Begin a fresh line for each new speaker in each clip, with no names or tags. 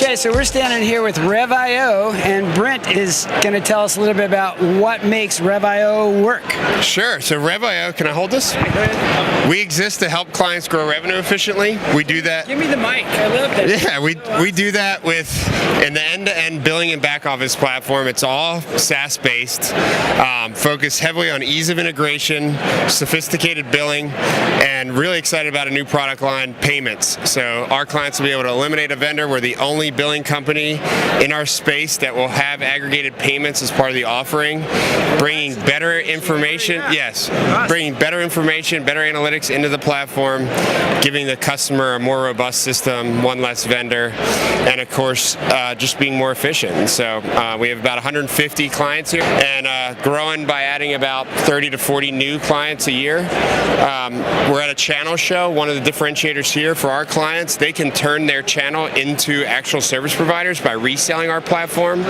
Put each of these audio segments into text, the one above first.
Okay, so we're standing here with Rev.io, and Brent is going to tell us a little bit about what makes Rev.io work.
Sure. So Rev.io, can I hold this? We exist to help clients grow revenue efficiently. We do that.
Give me the mic. I love that.
Yeah, we do that with an end-to-end billing and back office platform. It's all SaaS-based, focused heavily on ease of integration, sophisticated billing, and really excited about a new product line, payments. So our clients will be able to eliminate a vendor. We're the only billing company in our space that will have aggregated payments as part of the offering, bringing better information. Yes, bringing better information, better analytics into the platform, giving the customer a more robust system, one less vendor, and of course, just being more efficient. And so we have about 150 clients here, and growing by adding about 30 to 40 new clients a year. We're at a channel show. One of the differentiators here for our clients, they can turn their channel into actual service providers by reselling our platform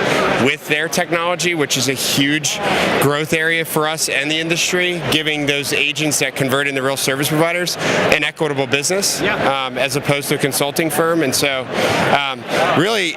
with their technology, which is a huge growth area for us and the industry, giving those agents that convert into real service providers an equitable business as opposed to a consulting firm. And so really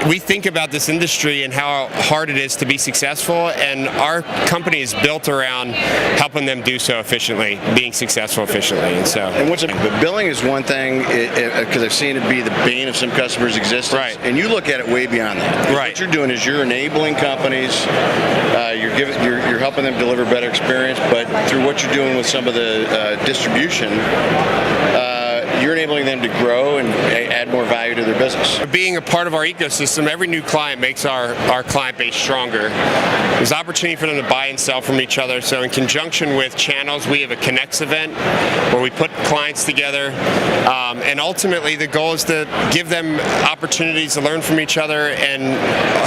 we think about this industry and how hard it is to be successful, and our company is built around helping them do so efficiently, being successful efficiently. And so,
but billing is one thing, because I've seen it be the bane of some customers' existence.
Right.
And you look at it way beyond that.
Right.
What you're doing is you're enabling companies, you're helping them deliver better experience, but through what you're doing with some of the distribution, you're enabling them to grow and add more value to their business.
Being a part of our ecosystem, every new client makes our client base stronger. There's opportunity for them to buy and sell from each other. So in conjunction with channels, we have a Connects event where we put clients together. And ultimately the goal is to give them opportunities to learn from each other and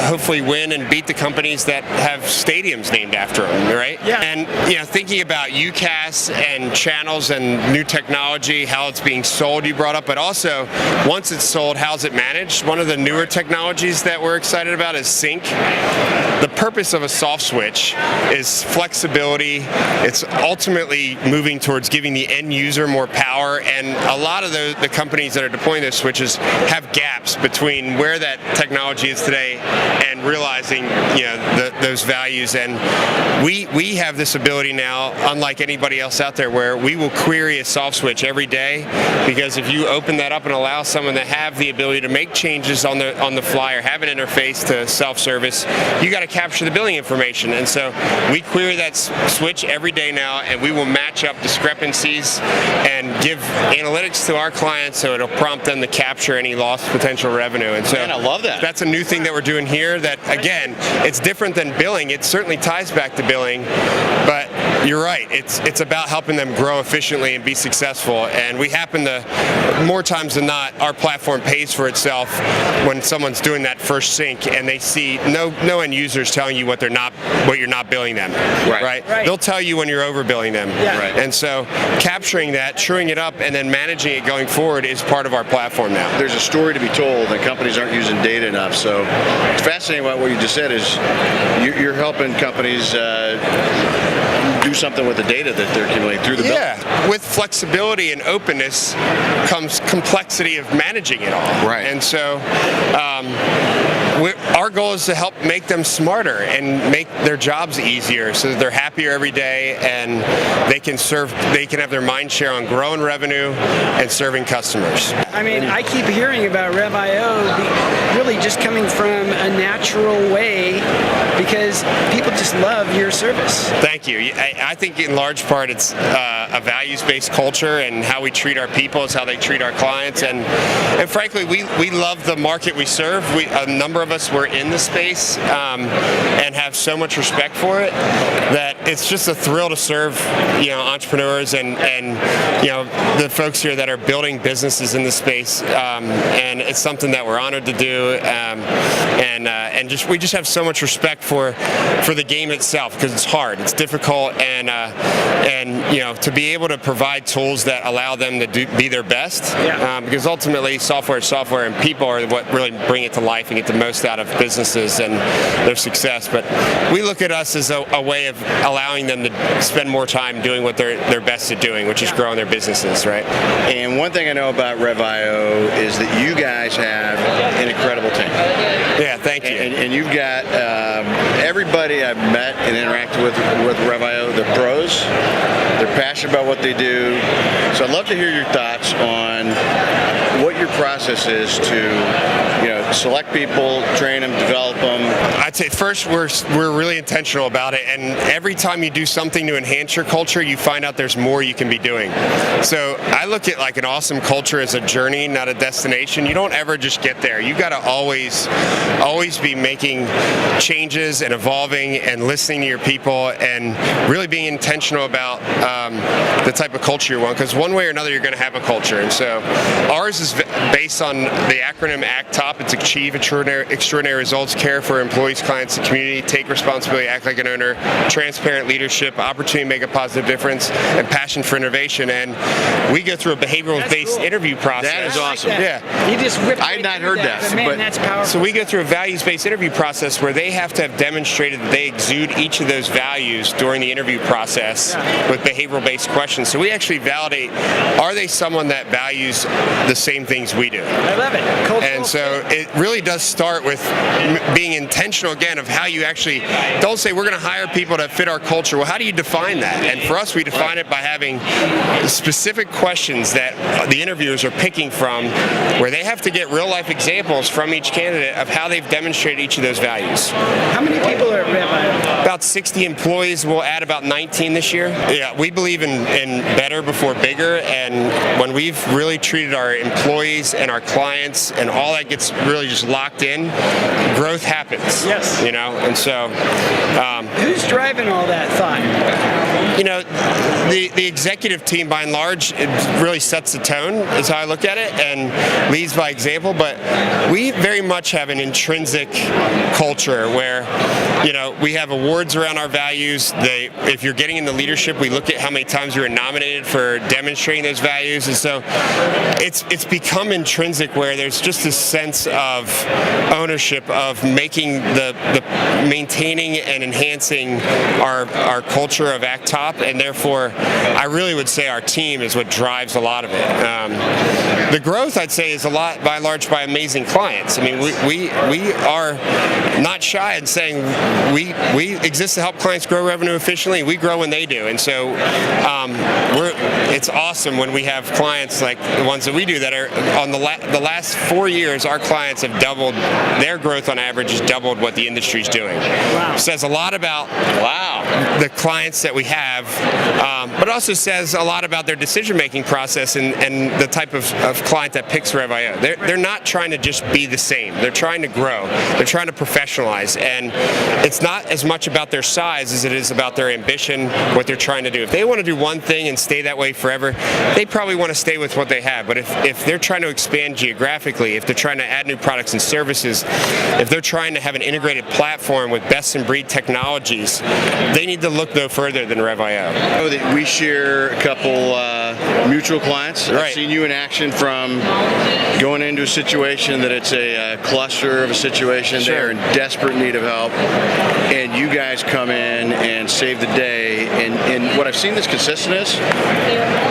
hopefully win and beat the companies that have stadiums named after them, right?
Yeah.
And thinking about UCaaS and channels and new technology, how it's being sold, you brought up, but also once it's sold, how's it managed? One of the newer technologies that we're excited about is Sync. The purpose of a soft switch is flexibility. It's ultimately moving towards giving the end user more power, and a lot of the companies that are deploying those switches have gaps between where that technology is today and realizing those values. And we have this ability now, unlike anybody else out there, where we will query a soft switch every day, because if you open that up and allow someone to have the ability to make changes on the fly or have an interface to self-service, you got to capture the billing information. And so we query that switch every day now, and we will match up discrepancies and give analytics to our clients so it'll prompt them to capture any lost potential revenue. And so,
man, I love that.
That's a new thing that we're doing here that, again, it's different than billing. It certainly ties back to billing, but you're right. It's about helping them grow efficiently and be successful. And we happen to, more times than not, our platform pays for itself when someone's doing that first sync and they see no end users telling you what you're not billing them. Right. They'll tell you when you're overbilling them.
Yeah.
Right.
And so capturing that, truing it up, and then managing it going forward is part of our platform now.
There's a story to be told, and companies aren't using data enough. So it's fascinating about what you just said is you're helping companies do something with the data that they're accumulating through the bill.
Yeah, with flexibility and openness comes complexity of managing it all.
Right.
And so our goal is to help make them smarter and make their jobs easier so that they're happier every day and they can have their mind share on growing revenue and serving customers.
I mean, I keep hearing about Rev.io really just coming from a natural way because people just love your service.
Thank you. I think in large part it's a values-based culture, and how we treat our people is how they treat our clients. And frankly, we love the market we serve. A number of us were in the space and have so much respect for it that it's just a thrill to serve entrepreneurs and the folks here that are building businesses in the space. And it's something that we're honored to do. We just have so much respect for the game itself, because it's hard, it's difficult, and to be able to provide tools that allow them to be their best. Because ultimately, software is software, and people are what really bring it to life and get the most out of businesses and their success. But we look at us as a way of allowing them to spend more time doing what they're best at doing, which is growing their businesses, right?
And one thing I know about Rev.io is that you guys have an incredible
Yeah, thank you.
And you've got everybody I've met and interacted with Rev.io, they're pros. They're passionate about what they do. So I'd love to hear your thoughts on what your process is to, select people, train them, develop them.
I'd say first we're really intentional about it, and every time you do something to enhance your culture, you find out there's more you can be doing. So I look at like an awesome culture as a journey, not a destination. You don't ever just get there. You got to always be making changes and evolving and listening to your people and really being intentional about the type of culture you want, because one way or another you're going to have a culture. And so ours is based on the acronym ACT-TOP. It's Achieve Extraordinary Results, Care for Employees, Clients, and Community, Take Responsibility, Act Like an Owner, Transparent Leadership, Opportunity to Make a Positive Difference, and Passion for Innovation. And we go through a behavioral-based interview process.
That is awesome.
Yeah.
You just whipped
I had not heard that,
but man,
but
that's powerful.
So we go through a values-based interview process where they have to have demonstrated that they exude each of those values during the interview process with behavioral-based questions. So we actually validate, are they someone that values the same things we do?
I love it. Cultural
And so it really does start with being intentional, again, of how you actually don't say we're going to hire people that fit our culture. Well, how do you define that? And for us, we define it by having specific questions that the interviewers are picking from, where they have to get real-life examples from each candidate of how they've demonstrated each of those values.
How many people are at Rev.io?
About 60 employees. We'll add about 19 this year. Yeah, we believe in better before bigger, and when we've really treated our employees and our clients and all that gets really just locked in, growth happens.
Yes.
And so
Who's driving all that thought?
the executive team, by and large, it really sets the tone, is how I look at it, and leads by example. But we very much have an intrinsic culture where, we have awards around our values. If you're getting into leadership, we look at how many times you were nominated for demonstrating those values, and so it's become intrinsic where there's just this sense of ownership of making maintaining and enhancing our culture of ACT-TOP, and therefore I really would say our team is what drives a lot of it. The growth, I'd say, is a lot by and large by amazing clients. I mean, we are not shy in saying we exist to help clients grow revenue efficiently. We grow when they do, and so it's awesome when we have clients like the ones that we do that are on the last 4 years. Our clients have doubled their growth on average, has doubled what the industry's doing.
Wow.
Says a lot about the clients that we have, but also says a lot about their decision-making process and the type of client that picks Rev.io. They're not trying to just be the same. They're trying to grow. They're trying to professionalize, and it's not as much about their size as it is about their ambition, what they're trying to do. If they want to do one thing and stay that way forever, they probably want to stay with what they have. But if they're trying to expand geographically, if they're trying to add new products and services, if they're trying to have an integrated platform with best-in-breed technologies, they need to look no further than Rev.io.
I know that we share a couple mutual clients.
Right.
I've seen you in action from going into a situation that it's a cluster of a situation.
Sure.
They're in desperate need of help, and you guys come in and save the day. And what I've seen that's consistent is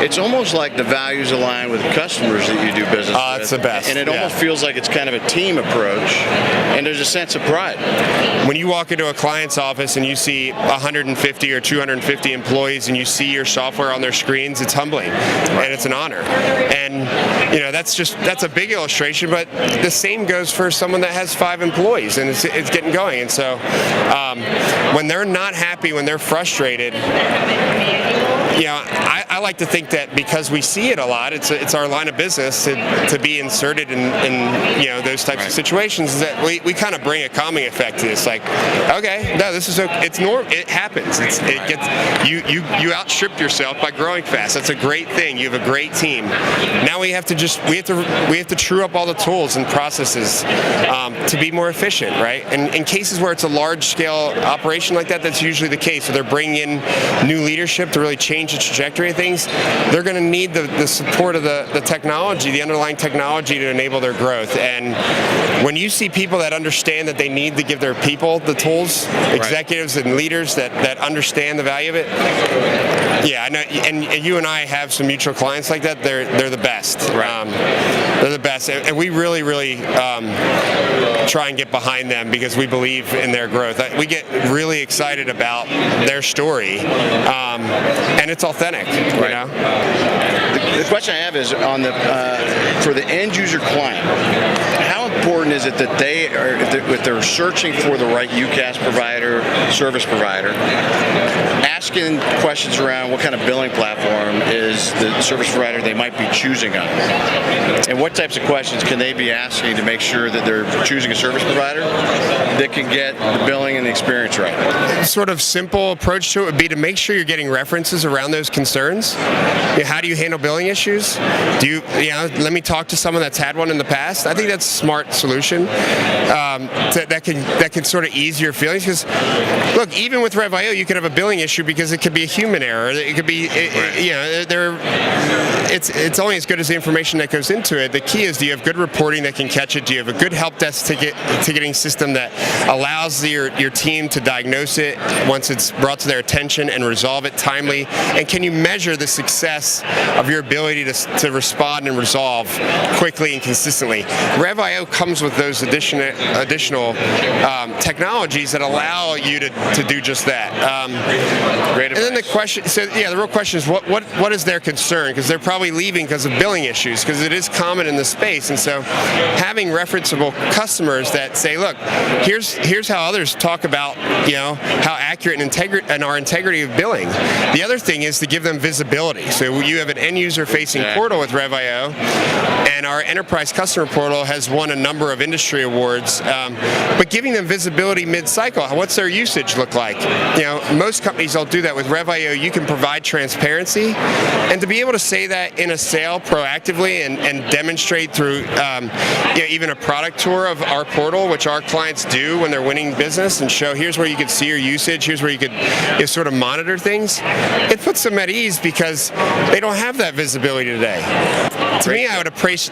it's almost like the values align with the customers that you do business with.
That's the best.
And it almost feels like it's kind of a team approach, and there's a sense of pride.
When you walk into a client's office and you see 150 or 250 employees and you see your software on their screens, it's humbling and it's an honor. And that's a big illustration, but the same goes for someone that has 5 employees and it's getting going. And so when they're not happy, when they're frustrated, I like to think that because we see it a lot, it's our line of business to be inserted in those types of situations, that we kind of bring a calming effect to this. Like, okay, no, this is it's normal. It happens. You outstripped yourself by growing fast. That's a great thing. You have a great team. Now we have to true up all the tools and processes to be more efficient, right? And in cases where it's a large scale operation like that, that's usually the case. So they're bringing in new leadership to really change the trajectory of things. things, they're going to need the support of the technology, the underlying technology to enable their growth. And when you see people that understand that they need to give their people the tools, executives and leaders that understand the value of it, yeah, I know, and you and I have some mutual clients like that. They're the best. They're the best, and we really try and get behind them because we believe in their growth. We get really excited about their story, and it's authentic. You know?
The question I have is on the for the end user client. How important is it that they are, if they're searching for the right UCaaS provider, service provider, asking questions around what kind of billing platform is the service provider they might be choosing on? And what types of questions can they be asking to make sure that they're choosing a service provider that can get the billing and the experience right?
Sort of simple approach to it would be to make sure you're getting references around those concerns. How do you handle billing issues? Let me talk to someone that's had one in the past. I think that's a smart solution that can sort of ease your feelings. Because look, even with Rev.io, you could have a billing issue because it could be a human error. It could be, it's only as good as the information that goes into it. The key is, do you have good reporting that can catch it? Do you have a good help desk ticketing system that allows your team to diagnose it once it's brought to their attention and resolve it timely? And can you measure the success of your ability to respond and resolve quickly and consistently? Rev.io comes with those additional technologies that allow you to do just that.
Great advice.
And then the real question is what is their concern? Because they're probably leaving because of billing issues, because it is common in the space. And so having referenceable customers that say, look, here's how others talk about how accurate and our integrity of billing. The other thing is to give them visibility. So you have an end user facing portal with Rev.io, and our enterprise customer portal has won a number of industry awards, but giving them visibility mid-cycle. What's their usage look like? Most companies don't do that. With Rev.io, you can provide transparency, and to be able to say that in a sale proactively and demonstrate through even a product tour of our portal, which our clients do when they're winning business, and show here's where you could see your usage, here's where you could sort of monitor things. It puts them at ease because they don't have that visibility today. To me, I would approach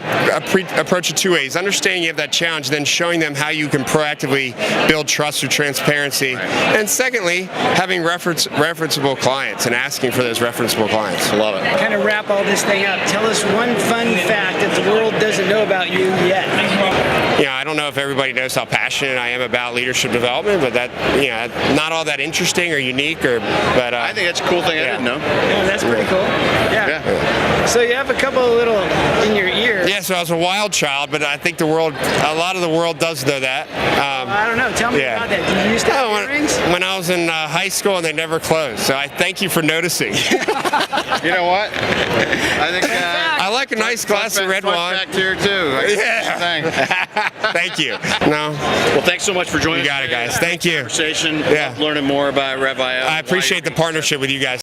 it two ways: understanding you have that challenge, then showing them how you can proactively build trust through transparency, and secondly, having referenceable clients and asking for those referenceable clients.
Love it.
Kind of wrap all this thing up. Tell us one fun fact that the world doesn't know about you yet.
I don't know if everybody knows how passionate I am about leadership development, but that not all that interesting or unique, but
I think that's a cool thing I didn't know.
Yeah, that's pretty cool. Yeah. So you have a couple of little in your ear.
Yeah, so I was a wild child, but I think a lot of the world does know that.
I don't know. Tell me about that. Did you used to have earrings?
When I was in high school, and they never closed. So I thank you for noticing.
You know what? I think
I like a nice glass of red wine.
Back here too.
Thank you. No.
Well, thanks so much for joining us.
You got it, guys. Thank you.
Conversation. Learning more about Rev.io.
I appreciate the partnership with you guys.